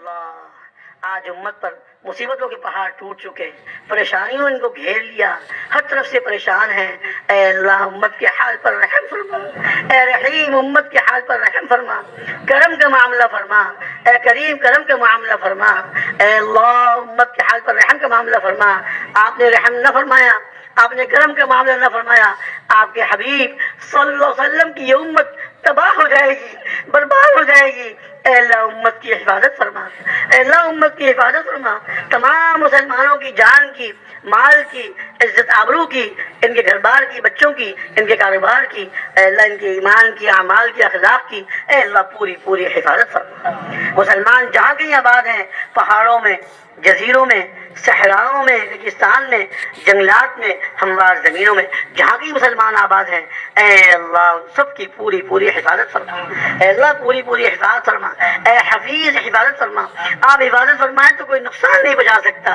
اللہ آج امت پر مصیبتوں کے پہاڑ ٹوٹ چکے، پریشانیوں ان کو گھیر لیا، ہر طرف سے پریشان ہیں۔ اے اللہ امت کے حال پر رحم فرما، اے رحیم امت کے حال پر رحم فرما، کرم کا معاملہ فرما، اے کریم کرم کا معاملہ فرما۔ اے اللہ امت کے حال پر رحم کا معاملہ فرما۔ آپ نے رحم نہ فرمایا، آپ نے کرم کا معاملہ نہ فرمایا، آپ کے حبیب صلی اللہ علیہ وسلم کی یہ امت تباہ ہو جائے گی، برباد ہو جائے گی۔ اے اللہ امت کی حفاظت فرما، اے اللہ امت کی حفاظت فرما، تمام مسلمانوں کی جان کی، مال کی، عزت آبرو کی، ان کے گھر بار کی، بچوں کی، ان کے کاروبار کی، اے اللہ ان کے ایمان کی، اعمال کی، اخلاق کی، اے اللہ پوری حفاظت فرما۔ مسلمان جہاں کہیں آباد ہیں، پہاڑوں میں، جزیروں میں، صحراؤں میں، ریگستان میں، جنگلات میں، ہموار زمینوں میں، جہاں کی مسلمان آباد ہیں، اے اللہ سب کی پوری حفاظت فرما، اے اللہ پوری حفاظت فرما، اے حفیظ حفاظت فرما۔ آپ حفاظت فرمائیں تو کوئی نقصان نہیں پہنچا سکتا،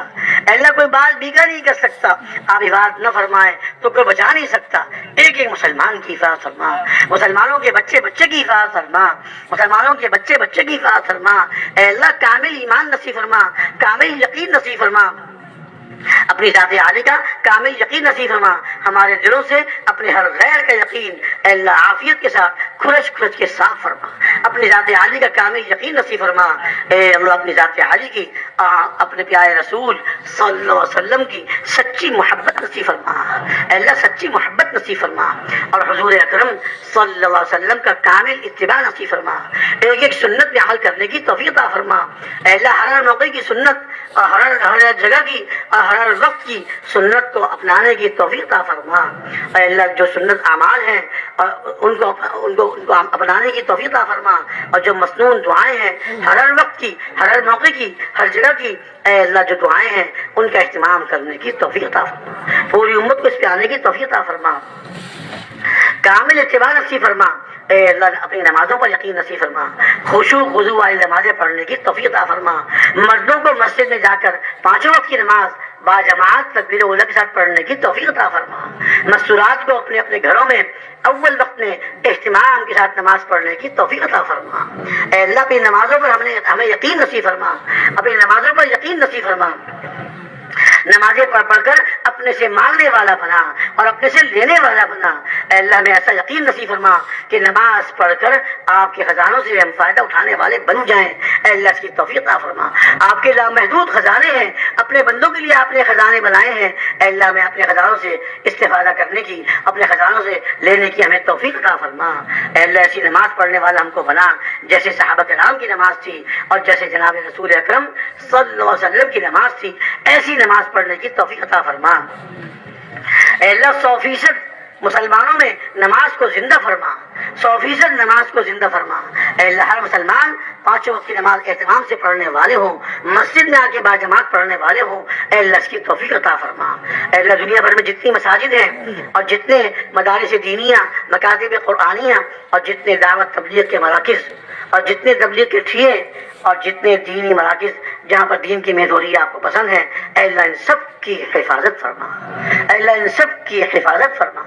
اے اللہ کوئی بات بیگا نہیں کر سکتا، آپ حفاظت نہ فرمائیں تو کوئی بچا نہیں سکتا۔ ایک ایک مسلمان کی حفاظت فرما، مسلمانوں کے بچے کی حفاظت فرما، مسلمانوں کے بچے کی حفاظت فرما۔ اے اللہ کامل ایمان نصیب فرما، کامل یقین نصیب فرما، اپنی ذات عالی کا کامل یقین نصیب فرما، ہمارے دلوں سے اپنے ہر غیر کا یقین اے اللہ عافیت کے ساتھ کھرچ کے صاف فرما، اپنی ذات عالی کا کامل یقین نصیب فرما۔ اے اللہ اپنی ذات عالی کی، اپنے پیارے رسول صلی اللہ علیہ وسلم کی سچی محبت نصیب فرما، اے اللہ سچی محبت نصیب فرما، اور حضور اکرم صلی اللہ علیہ وسلم کا کامل اتباع نصیب فرما، ایک ایک سنت پہ عمل کرنے کی توفیق عطا فرما۔ اے اللہ ہر موقع کی سنت اور ہر جگہ کی اور ہر وقت کی سنت کو اپنانے کی توفیق عطا فرما۔ اے اللہ جو سنت اعمال ہیں ان کو اپنانے کی توفیق عطا فرما، اور جو مسنون دعائیں ہیں ہر وقت کی، ہر موقع کی، ہر جگہ کی، اے اللہ جو دعائیں ہیں ان کا اہتمام کرنے کی توفیق عطا فرما، پوری امت کو اس پہ آنے کی توفیق عطا فرما، کامل اتباع نصیب فرما۔ اے اللہ اپنی نمازوں پر یقین نصیب فرما، خشوع خضوع والی نمازیں پڑھنے کی توفیق عطا فرما، مردوں کو مسجد میں جا کر پانچوں وقت کی نماز با جماعت تکبیر اولیٰ کے ساتھ پڑھنے کی توفیق عطا فرما، مستورات کو اپنے گھروں میں اول وقت میں اہتمام کے ساتھ نماز پڑھنے کی توفیق عطا فرما۔ اے اللہ اپنی نمازوں پر ہمیں یقین نصیب فرما، اپنی نمازوں پر یقین نصیب فرما، نمازیں پڑھ کر اپنے سے مانگنے والا بنا اور اپنے سے لینے والا بنا۔ اے اللہ میں ایسا یقین نصیب فرما کہ نماز پڑھ کر آپ کے خزانوں سے ہم فائدہ اٹھانے والے بن جائیں۔ اے اللہ اس کی توفیق عطا فرما، آپ کے لامحدود خزانے ہیں، اپنے بندوں کے لیے آپ نے خزانے بنائے ہیں۔ اے اللہ میں اپنے خزانوں سے استفادہ کرنے کی، اپنے خزانوں سے لینے کی ہمیں توفیق عطا فرما۔ اے اللہ ایسی نماز پڑھنے والا ہم کو بنا جیسے صحابہ کرام کی نماز تھی، اور جیسے جناب رسول اکرم صلی اللہ علیہ وسلم کی نماز تھی، ایسی نماز پڑھنے کی توفیق عطا فرما۔ اے اللہ 100% مسلمانوں میں نماز کو زندہ فرما، 100% نماز کو زندہ فرما۔ اے اللہ ہر مسلمان پانچوں وقت کی نماز اہتمام سے پڑھنے والے ہوں، مسجد میں آ کے باجماعت پڑھنے والے ہوں۔ اے اللہ اس کی توفیق عطا فرما۔ اے اللہ دنیا بھر میں جتنی مساجد ہیں اور جتنے مدارس دینیہ، مکاتب قرآنیہ، اور جتنے دعوت تبلیغ کے مراکز، اور جتنے تبلیغ کے ٹھیے، اور جتنے دینی مراکز جہاں پر دین کی محدودی آپ کو پسند ہے، اے اللہ ان سب کی حفاظت فرما، اے اللہ ان سب کی حفاظت فرما،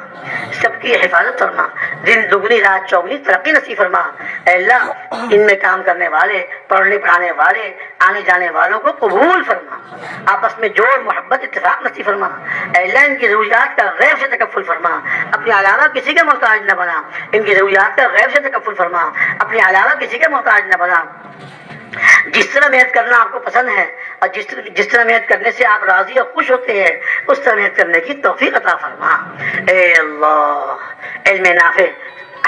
سب کی حفاظت فرما، دن دگنی رات چوگنی ترقی نصیب فرما۔ اے اللہ ان میں کام کرنے والے، پڑھنے پڑھانے والے، آنے جانے والوں کو قبول فرما، آپس میں جوڑ محبت اتفاق نصیب فرما۔ اے اللہ ان کی ضروریات کا غیب سے تکفل فرما، اپنے علاوہ کسی کا محتاج نہ بنا، ان کی ضروریات کا غیب سے تکفل فرما، اپنے علاوہ کسی کا محتاج نہ بنا۔ جس طرح محنت کرنا آپ کو پسند ہے اور جس طرح محنت کرنے سے آپ راضی اور خوش ہوتے ہیں، اس طرح محنت کرنے کی توفیق عطا فرما۔ اے اللہ علم نافع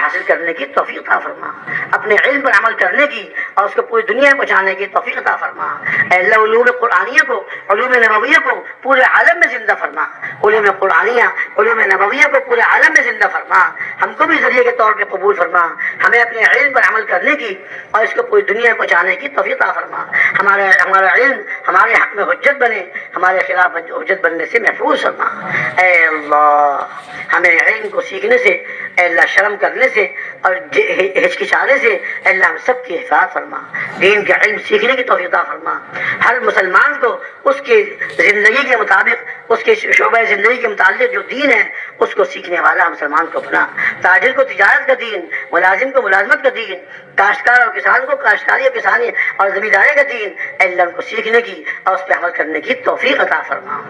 حاصل کرنے کی توفیق عطا فرما، اپنے علم پر عمل کرنے کی اور اس کو پوری دنیا میں پہنچانے کی توفیق عطا فرما۔ اے اللہ علوم قرآنیہ کو، علوم نبویہ کو پورے عالم میں زندہ فرما، علوم قرآنیہ، علوم نبویہ کو پورے عالم میں زندہ فرما، ہم کو بھی ذریعے کے طور پہ قبول فرما، ہمیں اپنے علم پر عمل کرنے کی اور اس کو پوری دنیا میں پہنچانے کی توفیق عطا فرما۔ ہمارا علم ہمارے حق میں حجت بنے، ہمارے خلاف حجت بننے سے محفوظ فرما۔ اے اللہ ہمیں علم کو سیکھنے سے، اے اللہ شرم کرنے سے اور ہچکچانے سے اللہ ہم سب کی حفاظت فرما، دین کے علم سیکھنے کی توفیق عطا فرما، ہر مسلمان کو اس کی زندگی کے مطابق، اس کے شعبہ زندگی کے متعلق جو دین ہے اس کو سیکھنے والا مسلمان کو بنا، تاجر کو تجارت کا دین، ملازم کو ملازمت کا دین، کاشتکار اور کسان کو کاشتکاری اور کسانی اور زمینداری کا دین، اللہ ان کو سیکھنے کی اور اس پہ عمل کرنے کی توفیق عطا فرما۔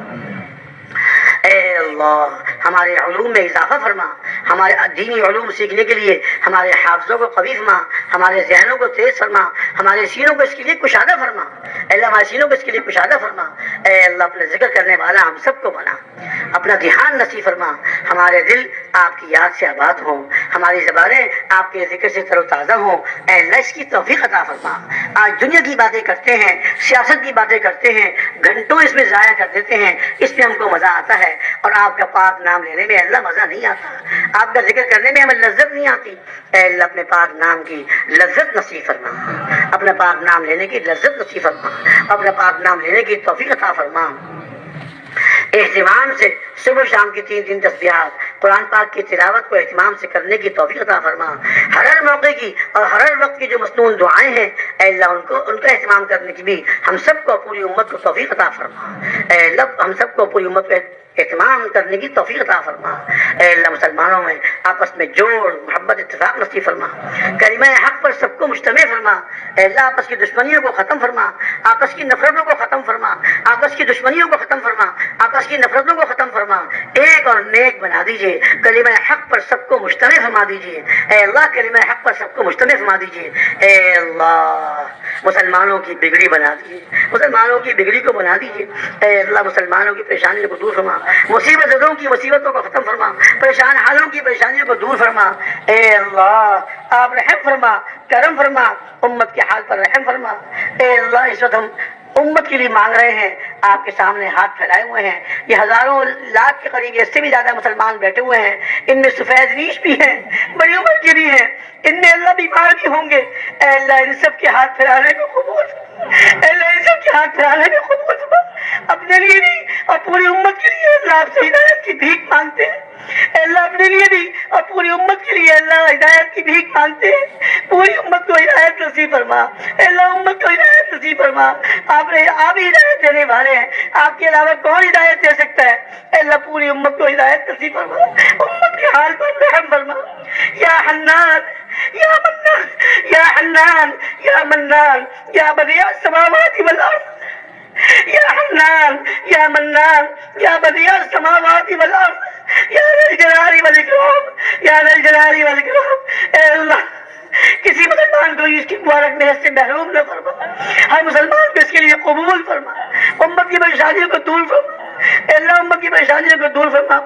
اے اللہ ہمارے علوم میں اضافہ فرما، ہمارے دینی علوم سیکھنے کے لیے ہمارے حافظوں کو قوی فرما، ہمارے ذہنوں کو تیز فرما، ہمارے سینوں کو اس کے لیے کشادہ فرما، اے اللہ ہمارے سینوں کو اس کے لیے کشادہ فرما، اے اللہ اپنے ذکر کرنے والا ہم سب کو بنا، اپنا دھیان نصیب فرما، ہمارے دل آپ کی یاد سے آباد ہوں، ہماری زبانیں آپ کے ذکر سے تر و تازہ ہوں، اے اللہ اس کی توفیق عطا فرما۔ آج دنیا کی باتیں کرتے ہیں، سیاست کی باتیں کرتے ہیں، گھنٹوں اس میں ضائع کر دیتے ہیں، اس میں ہم کو مزہ آتا ہے، اور آپ کا پاک نام لینے میں اللہ مزہ نہیں آتا، آپ کا ذکر کرنے میں ہمیں لذت نہیں آتی، اے اللہ اپنے پاک نام کی لذت نصیب فرما، اپنا پاک نام لینے کی لذت نصیب فرما، اپنا پاک نام لینے کی توفیق عطا فرما۔ اہتمام سے صبح شام کی 3 تسبیحات، قرآن پاک کی تلاوت کو اہتمام سے کرنے کی توفیق عطا فرما، ہر موقع کی اور ہر وقت کی جو مسنون دعائیں ہیں اے اللہ ان کا اہتمام کرنے کی بھی ہم سب کو پوری امت کو توفیق عطا فرما، اے اللہ ہم سب کو پوری امت کو اہتمام کرنے کی توفیق عطا فرما، اے اللہ مسلمانوں میں آپس میں جوڑ محبت اتفاق نصیب فرما، کلمہ حق پر سب کو مجتمع فرما، اے اللہ آپس کی دشمنیوں کو ختم فرما، آپس کی نفرتوں کو ختم فرما، آپس کی دشمنیوں کو ختم فرما، آپس کی نفرتوں کو ختم فرما، ایک اور نیک بنا دیجئے، کلمہ حق پر سب کو مجتمع فرما دیجئے، اے اللہ کلمہ حق پر سب کو مجتمع فرما دیجئے، اے اللہ مسلمانوں کی بگڑی بنا دیجئے، مسلمانوں کی بگڑی کو بنا دیجئے، اے اللہ مسلمانوں کی پریشانیوں کو دور فرما، مصیبت زدوں کی مصیبتوں کو ختم فرما، پریشان حالوں کی پریشانیوں کو دور فرما، اے اللہ آپ رحم فرما، کرم فرما، امت کے حال پر رحم فرما، اے اللہ اس وقت ہم امت کے لیے مانگ رہے ہیں، آپ کے سامنے ہاتھ پھیلائے ہوئے ہیں، یہ ہزاروں لاکھ کے قریب اس سے بھی زیادہ مسلمان بیٹھے ہوئے ہیں، ان میں سفید ریش بھی ہیں، بڑی عمر کے بھی ہیں، ان میں اللہ بیمار بھی ہوں گے، اے اللہ ان سب کے ہاتھ پھیلانے کو قبول فرما، اے اللہ ان سب کے ہاتھ پھیلانے کو قبول فرما، اپنے لیے بھی اور پوری امت کے لیے اللہ آپ سے ہدایت کی بھیک مانگتے ہیں، اے اللہ اپنے لیے بھی اور پوری امت کے لیے اللہ ہدایت کی بھیک مانگتے ہیں، پوری امت کو ہدایت نصیب فرما، اے اللہ امت کو ہدایت نصیب فرما، آپ ہی ہدایت دینے والے ہیں، آپ کے علاوہ کون ہدایت دے سکتا ہے، اے اللہ پوری امت کو ہدایت نصیب فرما، امت کے حال پر رحم فرما، یا حنان یا منان یا حنان یا منان یا بدیع السماوات والارض یا حنان یا منان یا بدیع السماوات والارض یا ذا الجلال والاکرام یا ذا الجلال والاکرام، اے اللہ کسی مسلمان کو اس کی مبارک محض سے محروم نہ فرما، ہر مسلمان کو اس کے لیے قبول فرما، امت کی پریشانیوں کو دور فرما، اے اللہ امت کی پریشانیوں کو دور فرما،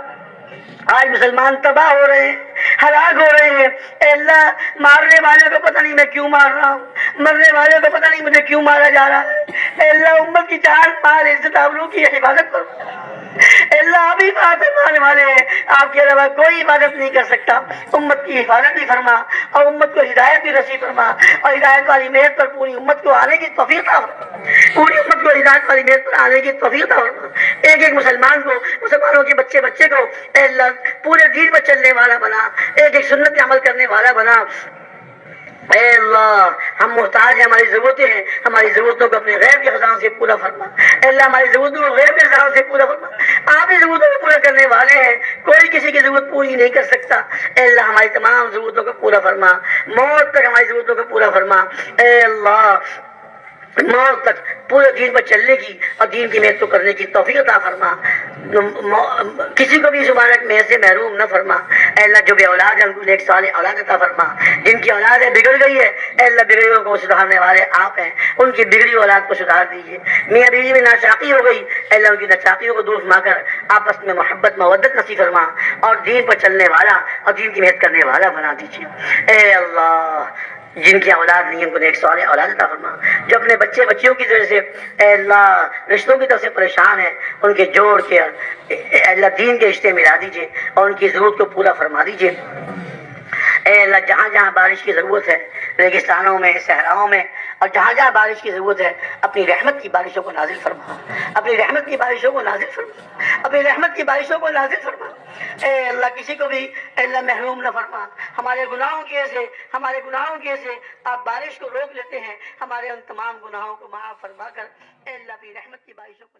آج مسلمان تباہ ہو رہے ہیں، ہلاک ہو رہے ہیں، اے اللہ مارنے والے کو پتہ نہیں میں کیوں مار رہا ہوں، مرنے والے کو پتہ نہیں مجھے کیوں مارا جا رہا ہے، اے اللہ امت کی جان مال عزت آبرو کی حفاظت فرما، اے اللہ آپ ہی بات فرمانے والے ہیں، آپ کے علاوہ کوئی عبادت نہیں کر سکتا، امت کی حفاظت بھی فرما اور امت کو ہدایت بھی نصیب فرما، اور ہدایت والی محنت پر پوری امت کو آنے کی توفیق عطا فرما، پوری امت کو ہدایت والی محنت پر آنے کی توفیق عطا فرما، ایک ایک مسلمان کو، مسلمانوں کے بچے کو اے اللہ پورے دین پر چلنے والا بنا، ایک ایک سنت عمل کرنے والا بنا، اے اللہ ہم محتاج ہیں، ہماری ضرورتیں ہیں، ہماری ضرورتوں کو اپنے غیب کے خزانوں سے پورا فرما، اے اللہ ہماری ضرورتوں کو غیب کے خزانوں سے پورا فرما، آپ ہی ضرورتوں کو پورا کرنے والے ہیں، کوئی کسی کی ضرورت پوری نہیں کر سکتا، اے اللہ ہماری تمام ضرورتوں کو پورا فرما، موت تک ہماری ضرورتوں کو پورا فرما، اے اللہ موت تک پورے دین پر چلنے کی اور دین کی محنت کو کرنے کی توفیق عطا فرما، کسی کو بھی اس مبارک محنت سے محروم نہ فرما، اے اللہ جو بے اولاد ہے ان کو ایک صالح اولاد عطا فرما، جن کی اولاد ہے بگڑ گئی ہے اے اللہ بگڑیوں کو سدھارنے والے آپ ہیں، ان کی بگڑی اولاد کو سدھار دیجیے، میاں بیوی میں ناچاقی ہو گئی اے اللہ ان کی ناچاقیوں کو دور فرما کر آپس میں محبت مودت نصیب فرما، اور دین پر چلنے والا اور دین کی محنت کرنے والا بنا دیجیے، اے اللہ جن کی اولاد نہیں ہے ان کو ایک صالح اولاد عطا فرما، جو اپنے بچیوں کی وجہ سے اے اللہ رشتوں کی طرف سے پریشان ہیں ان کے جوڑ کے اے اللہ دین کے رشتے ملا دیجیے اور ان کی ضرورت کو پورا فرما دیجیے، اے اللہ جہاں جہاں بارش کی ضرورت ہے، ریگستانوں میں، صحراؤں میں، اور جہاں جہاں بارش کی ضرورت ہے اپنی رحمت کی بارشوں کو نازل فرما، اپنی رحمت کی بارشوں کو نازل فرما، اپنی رحمت کی بارشوں کو نازل فرما، اے اللہ کسی کو بھی اے اللہ محروم نہ فرما، ہمارے گناہوں کی سے آپ بارش کو روک لیتے ہیں، ہمارے ان تمام گناہوں کو معاف فرما کر اے اللہ اپنی رحمت کی بارشوں کو